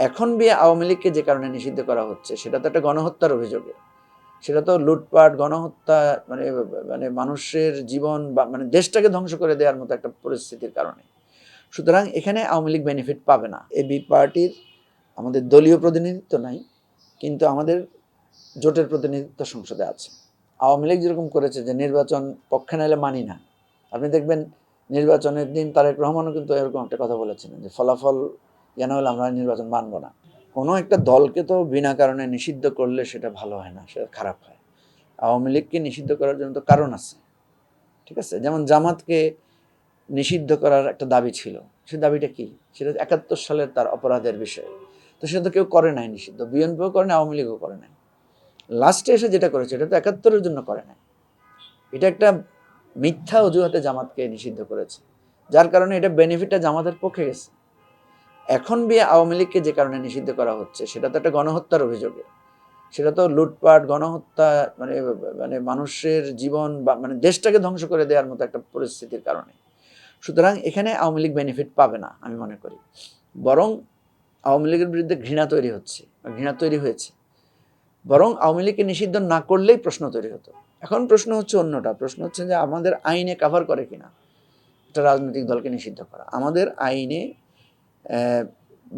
এখন বিয়ে আওয়ামী লীগকে যে কারণে নিষিদ্ধ করা হচ্ছে সেটা তো একটা গণহত্যার অভিযোগে, সেটা তো লুটপাট গণহত্যা, মানে মানে মানুষের জীবন বা মানে দেশটাকে ধ্বংস করে দেওয়ার মতো একটা পরিস্থিতির কারণে। সুতরাং এখানে আওয়ামী লীগ বেনিফিট পাবে না। এবি পার্টির আমাদের দলীয় প্রতিনিধিত্ব নাই, কিন্তু আমাদের জোটের প্রতিনিধিত্ব সংসদে আছে। আওয়ামী লীগ যেরকম করেছে যে নির্বাচন পক্ষে নাইলে মানি না, আপনি দেখবেন নির্বাচনের দিন তারেক রহমানও কিন্তু এরকম একটা কথা বলেছিলেন যে ফলাফল যেন হলে আমরা নির্বাচন মানব না। কোনো একটা দলকে তো বিনা কারণে নিষিদ্ধ করলে সেটা ভালো হয় না, সেটা খারাপ হয়। আওয়ামী লীগকে নিষিদ্ধ করার জন্য তো কারণ আছে, ঠিক আছে? যেমন জামাতকে নিষিদ্ধ করার একটা দাবি ছিল, সে দাবিটা কি? সেটা ৭১ সালের তার অপরাধের বিষয়, তো সেটা তো কেউ করে নাই নিষিদ্ধ, বিএনপিও করে নাই, আওয়ামী লীগও করে নাই। লাস্টে এসে যেটা করেছে এটা তো ৭১-এর জন্য করে নাই, এটা একটা মিথ্যা অজুহাতে জামাতকে নিষিদ্ধ করেছে, যার কারণে এটা বেনিফিটটা জামাতের পক্ষে গেছে। এখন বিয়ে আওয়ামী লীগকে যে কারণে নিষিদ্ধ করা হচ্ছে সেটা তো একটা গণহত্যার অভিযোগে, সেটা তো লুটপাট গণহত্যা, মানে মানে মানুষের জীবন বা মানে দেশটাকে ধ্বংস করে দেওয়ার মতো একটা পরিস্থিতির কারণে। সুতরাং এখানে আওয়ামী লীগ বেনিফিট পাবে না আমি মনে করি, বরং আওয়ামী লীগের বিরুদ্ধে ঘৃণা তৈরি হচ্ছে, ঘৃণা তৈরি হয়েছে। বরং আওয়ামী লীগকে নিষিদ্ধ না করলেই প্রশ্ন তৈরি হতো। এখন প্রশ্ন হচ্ছে অন্যটা, প্রশ্ন হচ্ছে যে আমাদের আইনে কাভার করে কিনা একটা রাজনৈতিক দলকে নিষিদ্ধ করা। আমাদের আইনে,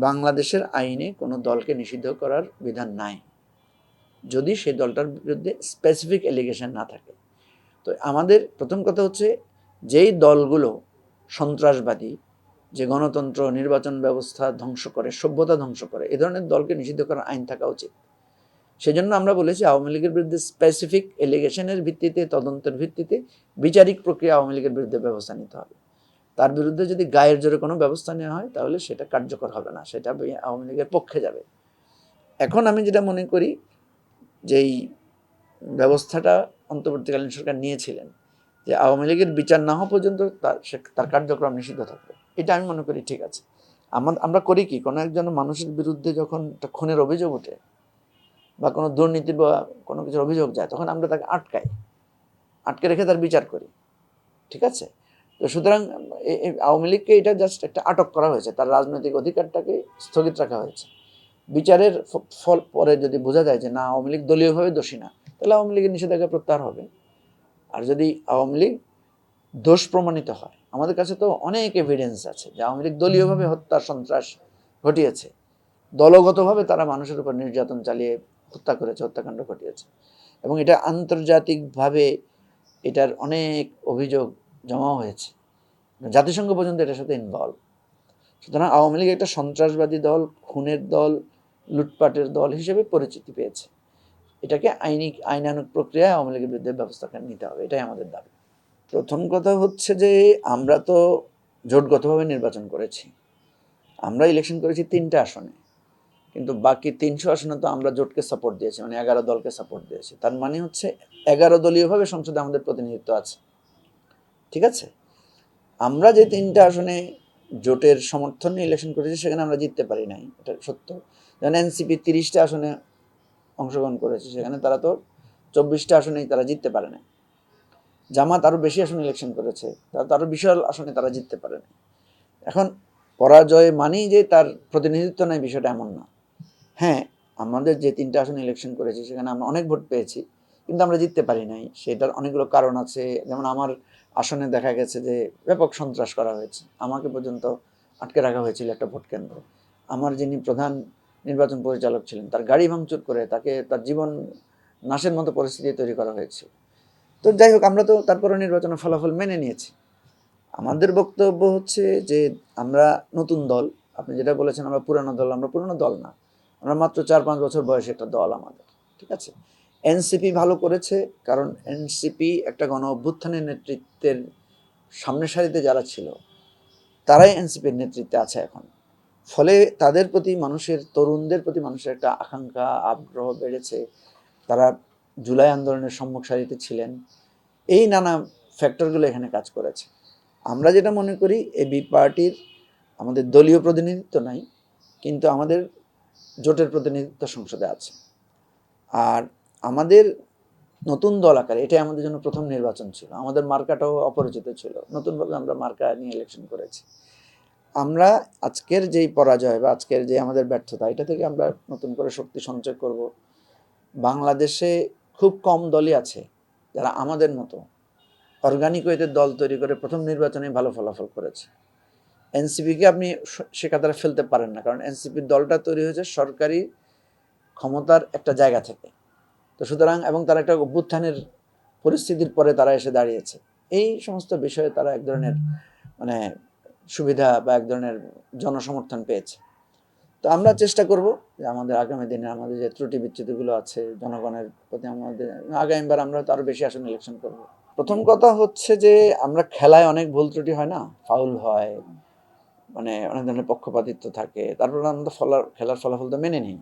বাংলাদেশের আইনে কোনো দলকে নিষিদ্ধ করার বিধান নাই যদি সেই দলটার বিরুদ্ধে স্পেসিফিক এলিগেশন না থাকে। তো আমাদের প্রথম কথা হচ্ছে যেই দলগুলো সন্ত্রাসবাদী, যে গণতন্ত্র নির্বাচন ব্যবস্থা ধ্বংস করে, সভ্যতা ধ্বংস করে, এ ধরনের দলকে নিষিদ্ধ করার আইন থাকা উচিত। সেজন্য আমরা বলেছি আওয়ামী লীগের বিরুদ্ধে স্পেসিফিক এলিগেশনের ভিত্তিতে, তদন্তের ভিত্তিতে বিচারিক প্রক্রিয়া আওয়ামী লীগের বিরুদ্ধে ব্যবস্থা নিতে হবে। তার বিরুদ্ধে যদি গায়ের জোরে কোনো ব্যবস্থা নেওয়া হয় তাহলে সেটা কার্যকর হবে না, সেটা আওয়ামী লীগের পক্ষে যাবে। এখন আমি যেটা মনে করি, যেই ব্যবস্থাটা অন্তর্বর্তীকালীন সরকার নিয়েছিলেন যে আওয়ামী লীগের বিচার না হওয়া পর্যন্ত তার কার্যক্রম নিষিদ্ধ থাকবে, এটা আমি মনে করি ঠিক আছে। আমরা করি কি, কোনো একজন মানুষের বিরুদ্ধে যখন একটা খুনের অভিযোগ ওঠে বা কোনো দুর্নীতির বা কোনো কিছুর অভিযোগ যায়, তখন আমরা তাকে আটকে রেখে তার বিচার করি, ঠিক আছে? তো সুতরাং আওয়ামী লীগকে এটা জাস্ট একটা আটক করা হয়েছে, তার রাজনৈতিক অধিকারটাকে স্থগিত রাখা হয়েছে। বিচারের ফল পরে যদি বোঝা যায় যে না আওয়ামী লীগ দলীয়ভাবে দোষী না, তাহলে আওয়ামী লীগের নিষেধাজ্ঞা প্রত্যাহার হবে। আর যদি আওয়ামী লীগ দোষ প্রমাণিত হয়, আমাদের কাছে তো অনেক এভিডেন্স আছে যে আওয়ামী লীগ দলীয়ভাবে হত্যা সন্ত্রাস ঘটিয়েছে, দলগতভাবে তারা মানুষের উপর নির্যাতন চালিয়ে হত্যা করেছে, হত্যাকাণ্ড ঘটিয়েছে, এবং এটা আন্তর্জাতিকভাবে এটার অনেক অভিযোগ জমা হয়েছে, জাতিসংঘ পর্যন্ত এটার সাথে ইনভলভ। সুতরাং আওয়ামী লীগ একটা সন্ত্রাসবাদী দল, খুনের দল, লুটপাটের দল হিসেবে পরিচিতি পেয়েছে। এটাকে আইনানুগ প্রক্রিয়ায় আওয়ামী লীগের বিরুদ্ধে ব্যবস্থা নিতে হবে, এটাই আমাদের দাবি। প্রথম কথা হচ্ছে যে আমরা তো জোটগতভাবে নির্বাচন করেছি, আমরা ইলেকশন করেছি ৩টা আসনে, কিন্তু বাকি ৩০০ আসনে তো আমরা জোটকে সাপোর্ট দিয়েছি, মানে ১১ দলকে সাপোর্ট দিয়েছি। তার মানে হচ্ছে ১১ দলীয়ভাবে সংসদে আমাদের প্রতিনিধিত্ব আছে, ঠিক আছে? আমরা যে ৩টা আসনে জোটের সমর্থন নিয়ে ইলেকশন করেছি সেখানে আমরা জিততে পারি নাই, এটা সত্য। যেমন এনসিপি ৩০টা আসনে অংশগ্রহণ করেছে, সেখানে তারা তো ২৪টা আসনেই তারা জিততে পারে না। জামাত আরও বেশি আসনে ইলেকশন করেছে, তারা তো আরও বিশাল আসনে তারা জিততে পারে না। এখন পরাজয় মানেই যে তার প্রতিনিধিত্ব নেই, বিষয়টা এমন না। হ্যাঁ, আমাদের যে ৩টা আসনে ইলেকশন করেছি সেখানে আমরা অনেক ভোট পেয়েছি, কিন্তু আমরা জিততে পারি নাই। সেটার অনেকগুলো কারণ আছে। যেমন আমার আসনে দেখা গেছে যে ব্যাপক সন্ত্রাস করা হয়েছে, আমাকে পর্যন্ত আটকে রাখা হয়েছিল একটা ভোট কেন্দ্র। আমার যিনি প্রধান নির্বাচন পরিচালক ছিলেন তার গাড়ি ভাঙচুর করে তাকে তার জীবন নাশের মতো পরিস্থিতি তৈরি করা হয়েছে। তো যাই হোক, আমরা তো তারপরে নির্বাচনের ফলাফল মেনে নিয়েছি। আমাদের বক্তব্য হচ্ছে যে আমরা নতুন দল, আপনি যেটা বলেছেন আমরা পুরানো দল, আমরা পুরানো দল না, আমরা মাত্র ৪-৫ বছর বয়সে একটা দল আমাদের, ঠিক আছে? এনসিপি ভালো করেছে, কারণ এনসিপি একটা গণ অভ্যুত্থানের নেতৃত্বের সামনের সারিতে যারা ছিল তারাই এনসিপির নেতৃত্বে আছে এখন। ফলে তাদের প্রতি মানুষের, তরুণদের প্রতি মানুষের একটা আকাঙ্ক্ষা, আগ্রহ বেড়েছে। তারা জুলাই আন্দোলনের সম্মুখ সারিতে ছিলেন, এই নানা ফ্যাক্টরগুলো এখানে কাজ করেছে। আমরা যেটা মনে করি এবি পার্টির আমাদের দলীয় প্রতিনিধিত্ব নাই, কিন্তু আমাদের জোটের প্রতিনিধিত্ব সংসদে আছে। আর আমাদের নতুন দল আকারে এটাই আমাদের জন্য প্রথম নির্বাচন ছিল, আমাদের মার্কাটাও অপরিচিত ছিল, নতুনভাবে আমরা মার্কা নিয়ে ইলেকশন করেছি। আমরা আজকের যেই পরাজয় বা আজকের যে আমাদের ব্যর্থতা, এটা থেকে আমরা নতুন করে শক্তি সঞ্চয় করব। বাংলাদেশে খুব কম দলই আছে যারা আমাদের মতো অর্গানিক ওয়েতে দল তৈরি করে প্রথম নির্বাচনে ভালো ফলাফল করেছে। এনসিপিকে আপনি সে কাতারে ফেলতে পারেন না, কারণ এনসিপির দলটা তৈরি হয়েছে সরকারি ক্ষমতার একটা জায়গা থেকে। তো সুতরাং এবং তারা একটা অভ্যুত্থানের পরিস্থিতির পরে তারা এসে দাঁড়িয়েছে। এই সমস্ত বিষয়ে তারা এক ধরনের মানে সুবিধা বা এক ধরনের জনসমর্থন পেয়েছে। তো আমরা চেষ্টা করব যে আমাদের আগামী দিনে আমাদের যে ত্রুটি বিচ্যুতিগুলো আছে জনগণের প্রতি, আমাদের আগামীবার আমরা তো আরো বেশি আসন ইলেকশন করব। প্রথম কথা হচ্ছে যে আমরা খেলায় অনেক ভুল ত্রুটি হয় না, ফাউল হয়, মানে অনেক ধরনের পক্ষপাতিত্ব থাকে, তারপর আমরা খেলার ফলাফল তো মেনে নিই।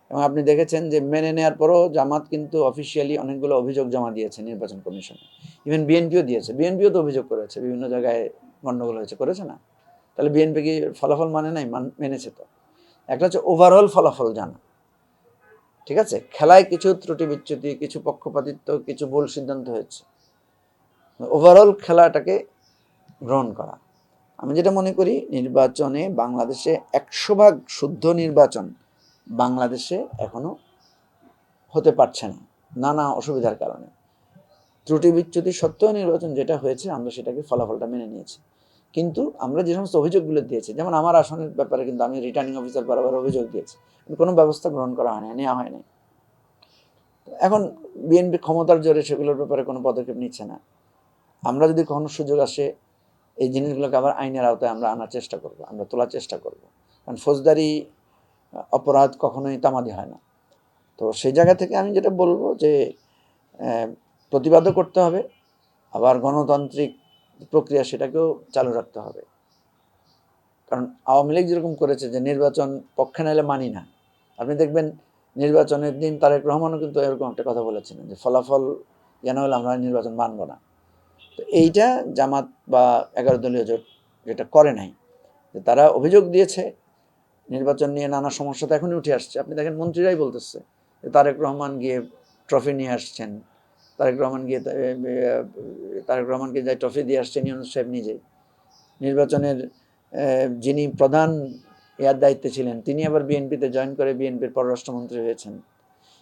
এবং আপনি দেখেছেন যে মেনে নেওয়ার পরও জামাত কিন্তু অফিসিয়ালি অনেকগুলো অভিযোগ জমা দিয়েছে নির্বাচন কমিশনে। ইভেন বিএনপিও দিয়েছে, বিএনপিও তো অভিযোগ করেছে বিভিন্ন জায়গায় গন্ডগোল হয়েছে, করেছে না? তাহলে বিএনপি কি ফলাফল মানে নাই? মেনেছে তো। একটা হচ্ছে ওভারঅল ফলাফল জানা, ঠিক আছে? খেলায় কিছু ত্রুটি বিচ্যুতি, কিছু পক্ষপাতিত্ব, কিছু ভুল সিদ্ধান্ত হয়েছে, ওভারঅল খেলাটাকে গ্রহণ করা। আমি যেটা মনে করি নির্বাচনে বাংলাদেশে 100% শুদ্ধ নির্বাচন বাংলাদেশে এখনো হতে পারছে না, নানা অসুবিধার কারণে। ত্রুটি বিচ্যুতি সত্ত্বেও নির্বাচন যেটা হয়েছে আমরা সেটাকে ফলাফলটা মেনে নিয়েছি। কিন্তু আমরা যে সমস্ত অভিযোগগুলো দিয়েছি, যেমন আমার আসনের ব্যাপারে কিন্তু আমি রিটার্নিং অফিসার বরাবর অভিযোগ দিয়েছি, কোনো ব্যবস্থা গ্রহণ করা হয়নি, নেওয়া হয়নি। এখন বিএনপি ক্ষমতার জোরে সেগুলোর ব্যাপারে কোনো পদক্ষেপ নিচ্ছে না। আমরা যদি কখনো সুযোগ আসে এই জিনিসগুলোকে আবার আইনের আওতায় আমরা আনার চেষ্টা করব, আমরা তোলার চেষ্টা করব। কারণ ফৌজদারি অপরাধ কখনোই তামাদি হয় না। তো সেই জায়গা থেকে আমি যেটা বলবো যে প্রতিবাদও করতে হবে, আবার গণতান্ত্রিক প্রক্রিয়া সেটাকেও চালু রাখতে হবে। কারণ আওয়ামী লীগ যেরকম করেছে যে নির্বাচন পক্ষে নাইলে মানি না, আপনি দেখবেন নির্বাচনের দিন তারেক রহমানও কিন্তু এরকম একটা কথা বলেছিলেন যে ফলাফল যেন হলে আমরা নির্বাচন মানব না। তো এইটা জামাত বা 11 দলীয় জোট যেটা করে নাই, যে তারা অভিযোগ দিয়েছে নির্বাচন নিয়ে নানা সমস্যা তো এখনই উঠে আসছে। আপনি দেখেন মন্ত্রীরাই বলতেছে যে তারেক রহমান গিয়ে ট্রফি নিয়ে আসছেন, তারেক রহমানকে যাই ট্রফি দিয়ে আসছেন ইউনূস সাহেব নিজেই। নির্বাচনের যিনি প্রধান ইয়ার দায়িত্বে ছিলেন তিনি আবার বিএনপিতে জয়েন করে বিএনপির পররাষ্ট্রমন্ত্রী হয়েছেন।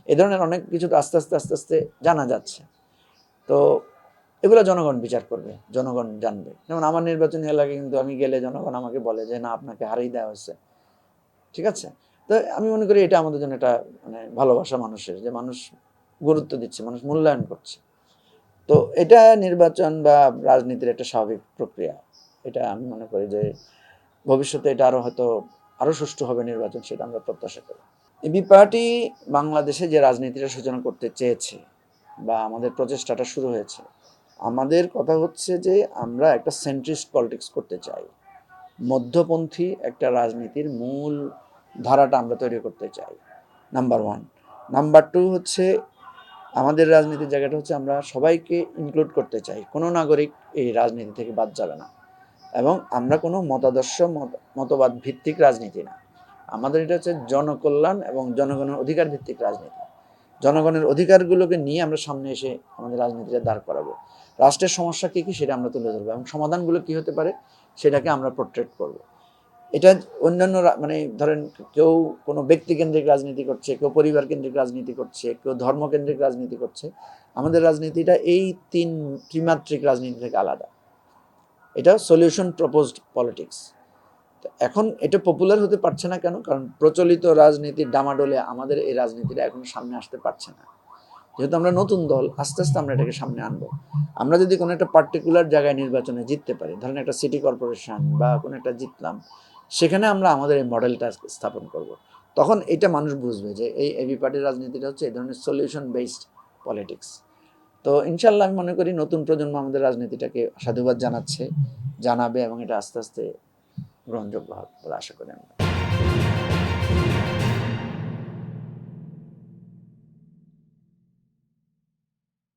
এ ধরনের অনেক কিছু আস্তে আস্তে জানা যাচ্ছে। তো এগুলো জনগণ বিচার করবে, জনগণ জানবে। যেমন আমার নির্বাচনী এলাকায় কিন্তু আমি গেলে জনগণ আমাকে বলে যে না, আপনাকে হারিয়ে দেওয়া হয়েছে, ঠিক আছে? তো আমি মনে করি এটা আমাদের জন্য একটা মানে ভালোবাসা মানুষের, যে মানুষ গুরুত্ব দিচ্ছে, মানুষ মূল্যায়ন করছে। তো এটা নির্বাচন বা রাজনীতির একটা স্বাভাবিক প্রক্রিয়া। এটা আমি মনে করি যে ভবিষ্যতে এটা আরো সুষ্ঠু হবে নির্বাচন, সেটা আমরা প্রত্যাশা করি। এবি পার্টি বাংলাদেশে যে রাজনীতিটা সূচনা করতে চেয়েছে বা আমাদের প্রচেষ্টাটা শুরু হয়েছে, আমাদের কথা হচ্ছে যে আমরা একটা সেন্ট্রিস্ট পলিটিক্স করতে চাই, মধ্যপন্থী একটা রাজনীতির মূল ধারাটা আমরা তৈরি করতে চাই, নাম্বার 1। নাম্বার 2 হচ্ছে আমাদের রাজনীতির জায়গাটা হচ্ছে আমরা সবাইকে ইনক্লুড করতে চাই, কোনো নাগরিক এই রাজনীতি থেকে বাদ যাবে না। এবং আমরা কোনো মতবাদ ভিত্তিক রাজনীতি না, আমাদের এটা হচ্ছে জনকল্যাণ এবং জনগণের অধিকার ভিত্তিক রাজনীতি। জনগণের অধিকারগুলোকে নিয়ে আমরা সামনে এসে আমাদের রাজনীতিটা দাঁড় করাবো, রাষ্ট্রের সমস্যা কী কী সেটা আমরা তুলে ধরবো এবং সমাধানগুলো কী হতে পারে সেটাকে আমরা পোর্ট্রেট করব। এটা অন্যান্য মানে ধরেন কেউ কোনো ব্যক্তিকেন্দ্রিক রাজনীতি করছে, কেউ পরিবার কেন্দ্রিক রাজনীতি করছে, কেউ ধর্মকেন্দ্রিক রাজনীতি করছে। আমাদের রাজনীতিটা এই ত্রিমাত্রিক রাজনীতি থেকে আলাদা। এটা সলিউশন প্রপোজড পলিটিক্স। এখন এটা পপুলার হতে পারছে না কেন? কারণ প্রচলিত রাজনীতির ডামাডোলে আমাদের এই রাজনীতিটা এখন সামনে আসতে পারছে না। যেহেতু আমরা নতুন দল, আস্তে আস্তে আমরা এটাকে সামনে আনবো। আমরা যদি কোনো একটা পার্টিকুলার জায়গায় নির্বাচনে জিততে পারি, ধরেন একটা সিটি কর্পোরেশন বা কোনো একটা জিতলাম, সেখানে আমরা আমাদের এই মডেলটা স্থাপন করব। তখন এটা মানুষ বুঝবে যে এই এবি পার্টির রাজনীতিটা হচ্ছে এই ধরনের সলিউশন বেসড পলিটিক্স। তো ইনশাল্লাহ আমি মনে করি নতুন প্রজন্ম আমাদের রাজনীতিটাকে সাধুবাদ জানাবে এবং এটা আস্তে আস্তে গ্রহণযোগ্য হবে বলে আশা করি আমরা।